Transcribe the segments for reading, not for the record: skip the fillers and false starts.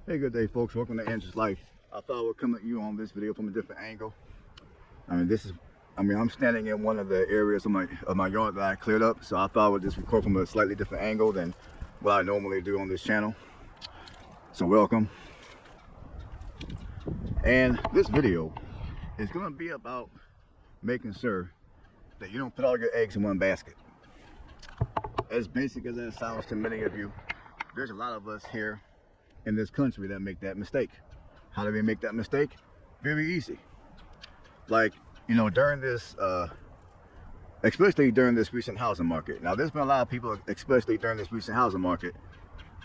Hey, good day, folks. Welcome to Andrew's Life. I thought I would come at you on this video from a different angle. I'm standing in one of the areas of my yard that I cleared up, so I thought I would just record from a slightly different angle than what I normally do on this channel. So welcome. And this video is going to be about making sure that you don't put all your eggs in one basket. As basic as that sounds to many of you, there's a lot of us here in this country that make that mistake. How do we make that mistake? Very easy. Like, you know, during this especially during this recent housing market. Now, there's been a lot of people, especially during this recent housing market,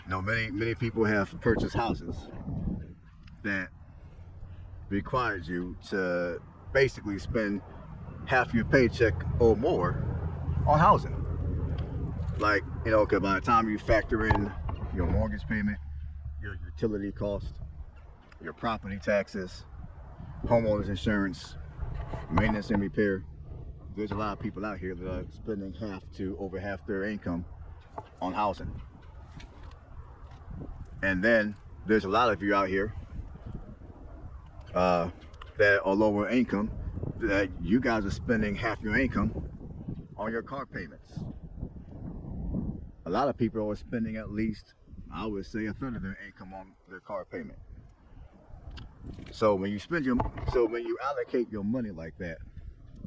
you know, many people have purchased houses that requires you to basically spend half your paycheck or more on housing. Like, you know, because by the time you factor in your mortgage payment, your utility cost, your property taxes, homeowners insurance, maintenance and repair, there's a lot of people out here that are spending half to over half their income on housing. And then there's a lot of you out here that are lower income, that you guys are spending half your income on your car payments. A lot of people are spending at least, I would say, a third of their income on their car payment. So when you allocate your money like that,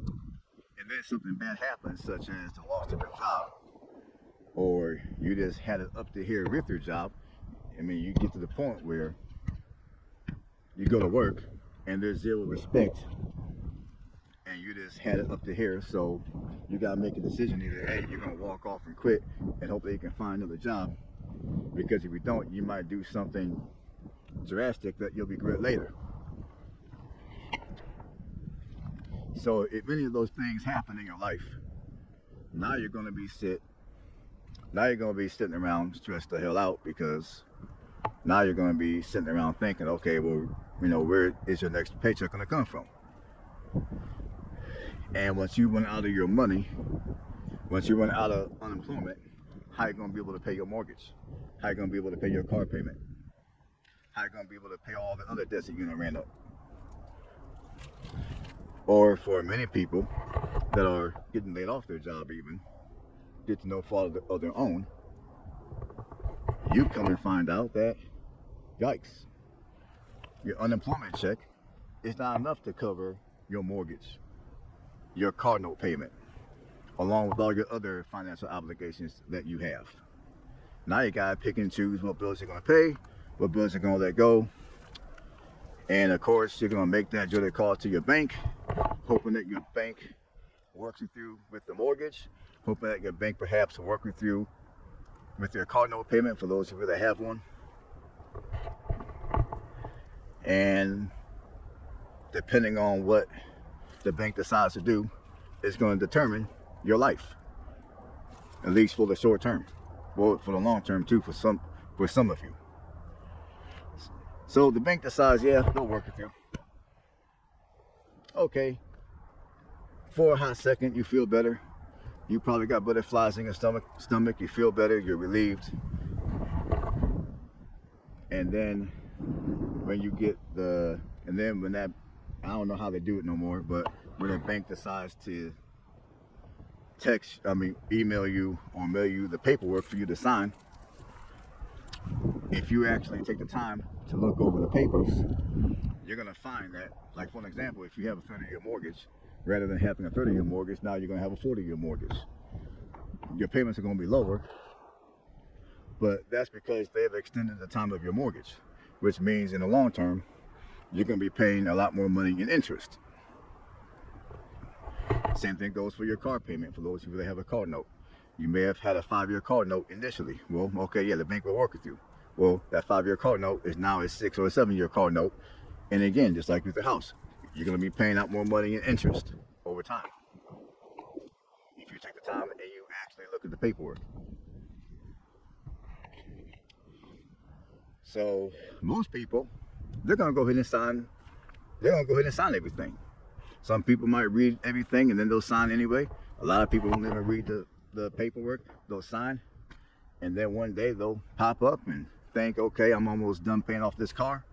and then something bad happens, such as the loss of your job, or you just had it up to here with your job, I mean, you get to the point where you go to work and there's zero respect, and you just had it up to here, so you gotta make a decision. Either hey, you're gonna walk off and quit and hope that you can find another job, because if you don't, you might do something drastic that you'll regret later. So if any of those things happen in your life, now you're gonna be sitting around stressed the hell out, because now you're gonna be sitting around thinking, okay, well, you know, where is your next paycheck gonna come from? And once you run out of your money, once you run out of unemployment, how are you going to be able to pay your mortgage? How are you going to be able to pay your car payment? How are you going to be able to pay all the other debts that you're going to ran up? Or for many people that are getting laid off their job, even due to no fault of their own, you come and find out that, yikes, your unemployment check is not enough to cover your mortgage, your car note payment, along with all your other financial obligations that you have. Now you gotta pick and choose what bills you're gonna pay, what bills you're gonna let go. And of course, you're gonna make that journey call to your bank, hoping that your bank works you through with the mortgage, hoping that your bank perhaps will work you through with your car note payment for those of you that have one. And depending on what the bank decides to do, is going to determine your life, at least for the short term. Well, for the long term too, for some of you. So the bank decides, yeah, they'll work with you. Okay, for a hot second you feel better. You probably got butterflies in your stomach. You feel better, you're relieved. And then when you get when that, I don't know how they do it no more, but when the bank decides to email you or mail you the paperwork for you to sign, if you actually take the time to look over the papers, you're gonna find that, like for an example, if you have a 30-year mortgage, rather than having a 30-year mortgage, now you're gonna have a 40-year mortgage. Your payments are gonna be lower, but that's because they have extended the time of your mortgage, which means in the long term, you're going to be paying a lot more money in interest. Same thing goes for your car payment, for those of you that have a car note. You may have had a 5-year car note initially. Well, okay, yeah, the bank will work with you. Well, that 5-year car note is now a 6 or a 7-year car note. And again, just like with the house, you're going to be paying out more money in interest over time, if you take the time and you actually look at the paperwork. So most people, they're gonna go ahead and sign everything. Some people might read everything and then they'll sign anyway. A lot of people won't even read the paperwork. They'll sign, and then one day they'll pop up and think, okay, I'm almost done paying off this car.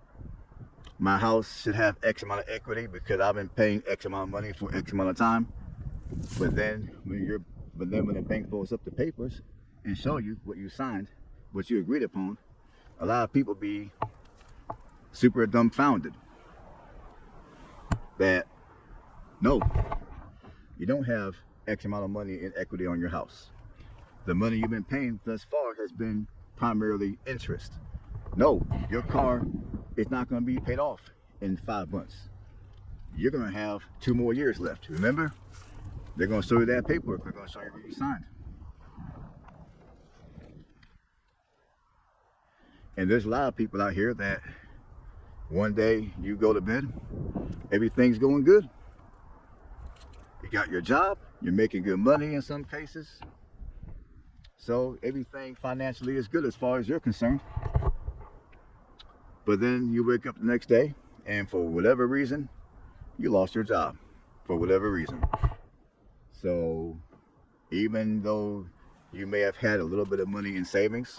My house should have X amount of equity because I've been paying X amount of money for X amount of time. But then when the bank pulls up the papers and show you what you signed, what you agreed upon, a lot of people be super dumbfounded that no, you don't have X amount of money in equity on your house. The money you've been paying thus far has been primarily interest. No, your car is not going to be paid off in 5 months. You're going to have 2 more years left. Remember? They're going to show you that paperwork. They're going to show you what you signed. And there's a lot of people out here that one day you go to bed, everything's going good. You got your job, you're making good money in some cases. So everything financially is good as far as you're concerned. But then you wake up the next day and for whatever reason, you lost your job. For whatever reason. So even though you may have had a little bit of money in savings,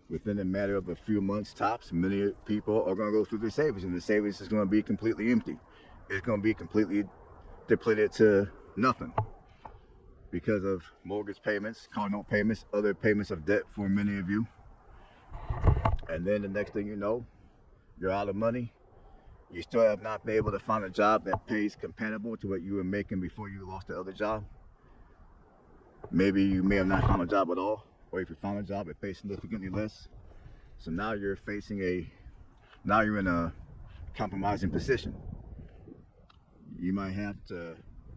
within a matter of a few months tops, many people are going to go through their savings, and the savings is going to be completely empty. It's going to be completely depleted to nothing because of mortgage payments, car note payments, other payments of debt for many of you. And then the next thing you know, you're out of money. You still have not been able to find a job that pays comparable to what you were making before you lost the other job. Maybe you may have not found a job at all, or if you found a job, it pays significantly less. So now you're you're in a compromising position. You might have to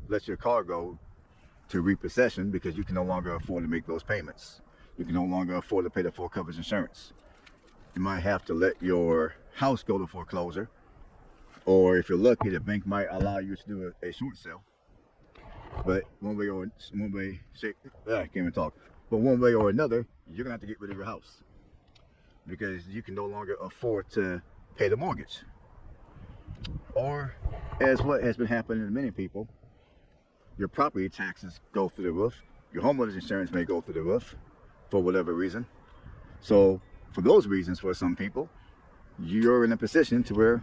let your car go to repossession because you can no longer afford to make those payments. You can no longer afford to pay the full coverage insurance. You might have to let your house go to foreclosure, or if you're lucky, the bank might allow you to do a short sale. But one way or another, you're gonna have to get rid of your house because you can no longer afford to pay the mortgage. Or, as what has been happening to many people, your property taxes go through the roof. Your homeowner's insurance may go through the roof for whatever reason. So, for those reasons, for some people, you're in a position to where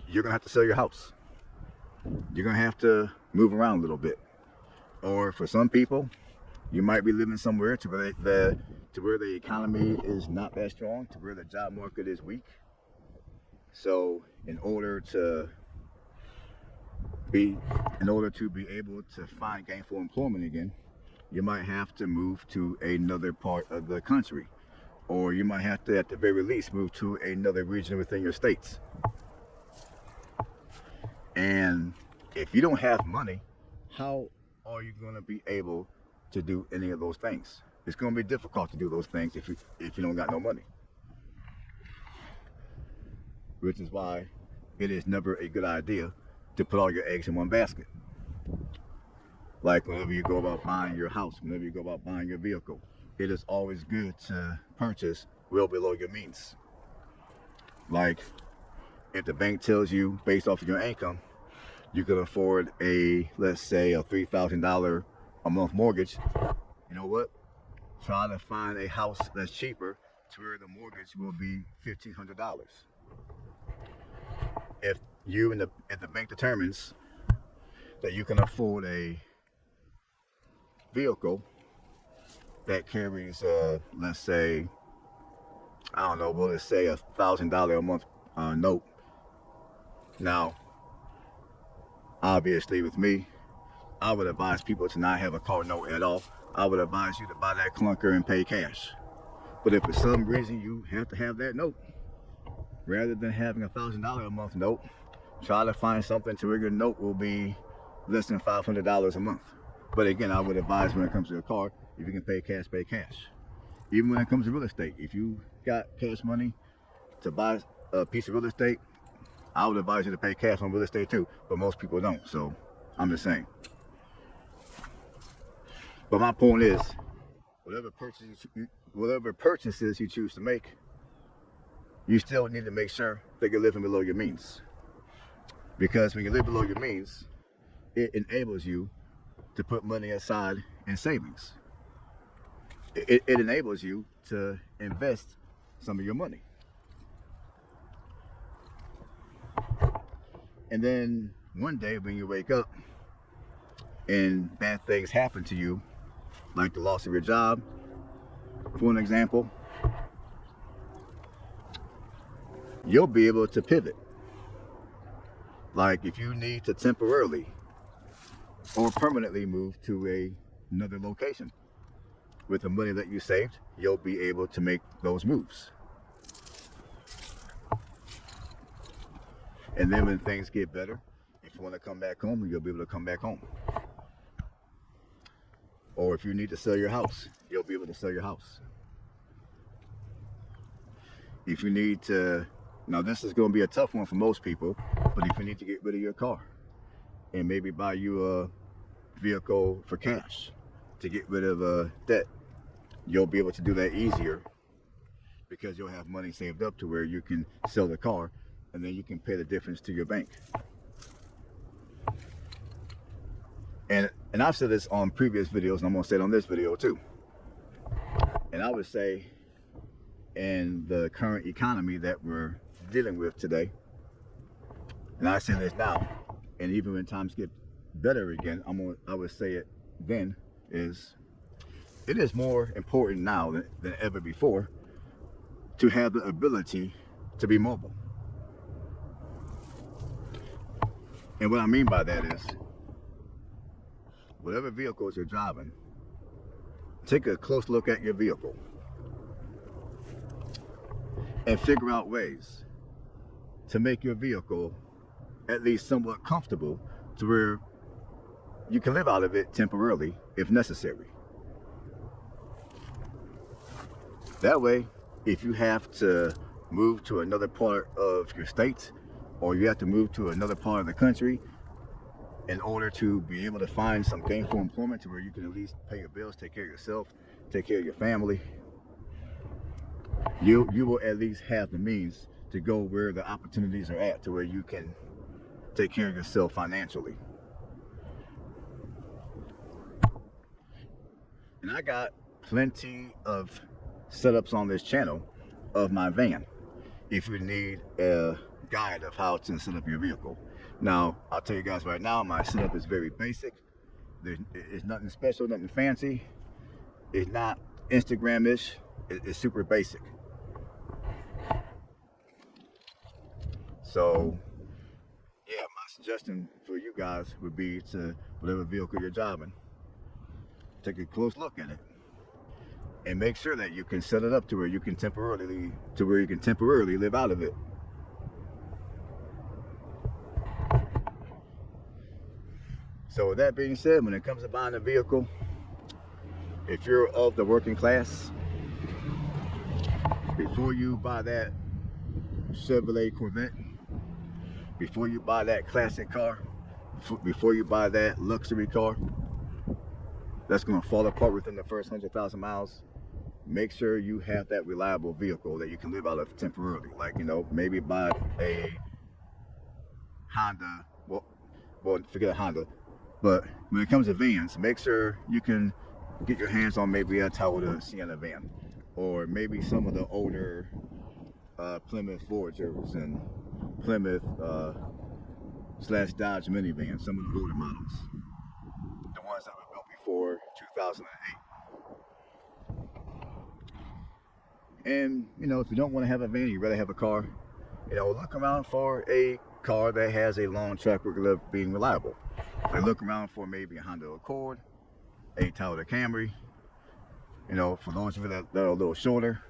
you're gonna have to sell your house. You're gonna have to move around a little bit. Or for some people, you might be living somewhere to where the economy is not that strong, to where the job market is weak. So in order to be able to find gainful employment again, you might have to move to another part of the country, or you might have to, at the very least, move to another region within your states. And if you don't have money, how are you going to be able to do any of those things? It's going to be difficult to do those things if you don't got no money. Which is why it is never a good idea to put all your eggs in one basket. Like whenever you go about buying your house, whenever you go about buying your vehicle, it is always good to purchase well below your means. Like if the bank tells you based off of your income, you can afford let's say a $3,000 a month mortgage, you know what? Try to find a house that's cheaper to where the mortgage will be $1,500. If the bank determines that you can afford a vehicle that carries, let's say, I don't know, let's say $1,000 a month note. Now, obviously with me, I would advise people to not have a car note at all. I would advise you to buy that clunker and pay cash. But if for some reason you have to have that note, rather than having $1,000 a month note, try to find something to where your note will be less than $500 a month. But again, I would advise when it comes to a car, if you can pay cash, pay cash. Even when it comes to real estate, if you got cash money to buy a piece of real estate, I would advise you to pay cash on real estate too, but most people don't, so I'm just saying. But my point is, whatever purchases you choose to make, you still need to make sure that you're living below your means. Because when you live below your means, it enables you to put money aside in savings. It enables you to invest some of your money. And then one day when you wake up and bad things happen to you, like the loss of your job, for an example, you'll be able to pivot. Like if you need to temporarily or permanently move to another location with the money that you saved, you'll be able to make those moves. And then when things get better, if you want to come back home, you'll be able to come back home. Or if you need to sell your house, you'll be able to sell your house. If you need to, now this is going to be a tough one for most people, but if you need to get rid of your car and maybe buy you a vehicle for cash to get rid of debt, you'll be able to do that easier because you'll have money saved up to where you can sell the car and then you can pay the difference to your bank. And I've said this on previous videos, and I'm going to say it on this video too. And I would say in the current economy that we're dealing with today, and I say this now, and even when times get better again, I would say it then, is it is more important now than ever before to have the ability to be mobile. And what I mean by that is, whatever vehicles you're driving, take a close look at your vehicle and figure out ways to make your vehicle at least somewhat comfortable to where you can live out of it temporarily if necessary. That way, if you have to move to another part of your state or you have to move to another part of the country in order to be able to find some gainful employment to where you can at least pay your bills, take care of yourself, take care of your family, you will at least have the means to go where the opportunities are at to where you can take care of yourself financially. And I got plenty of setups on this channel of my van if you need a guide of how to set up your vehicle. Now, I'll tell you guys right now, my setup is very basic. It's nothing special, nothing fancy. It's not Instagram-ish. It's super basic. So, yeah, my suggestion for you guys would be to, whatever vehicle you're driving, take a close look at it and make sure that you can set it up to where you can temporarily live out of it. So with that being said, when it comes to buying a vehicle, if you're of the working class, before you buy that Chevrolet Corvette, before you buy that classic car, before you buy that luxury car that's going to fall apart within the first 100,000 miles, make sure you have that reliable vehicle that you can live out of temporarily. Like, you know, maybe buy a Honda, well, forget a Honda, but when it comes to vans, make sure you can get your hands on maybe a Toyota Sienna van, or maybe some of the older Plymouth Voyagers and Plymouth / Dodge minivans, some of the older models, the ones that were built before 2008. And you know, if you don't want to have a van, you'd rather have a car, you know, look around for a car that has a long track record of being reliable. Like look around for maybe a Honda Accord, a Toyota Camry. You know, for those of you that are a little shorter,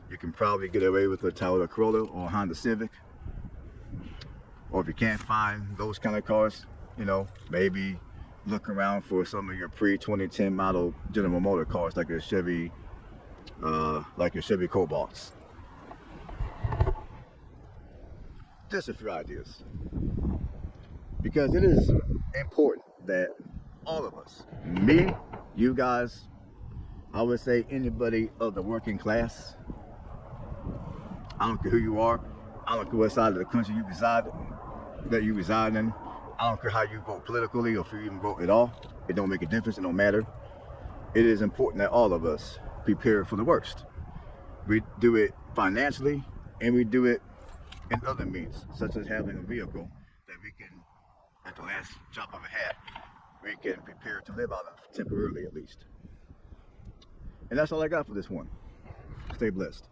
you can probably get away with a Toyota Corolla or a Honda Civic. Or if you can't find those kind of cars, you know, maybe look around for some of your pre-2010 model General Motors cars, like your Chevy Cobalts. Just a few ideas, because it is important that all of us, me, you guys, I would say anybody of the working class, I don't care who you are, I don't care what side of the country you reside in, I don't care how you vote politically or if you even vote at all, it don't make a difference, it don't matter. It is important that all of us prepare for the worst. We do it financially, and we do it in other means, such as having a vehicle that we can, at the last drop of a hat, we can prepare to live out of, temporarily at least. And that's all I got for this one. Stay blessed.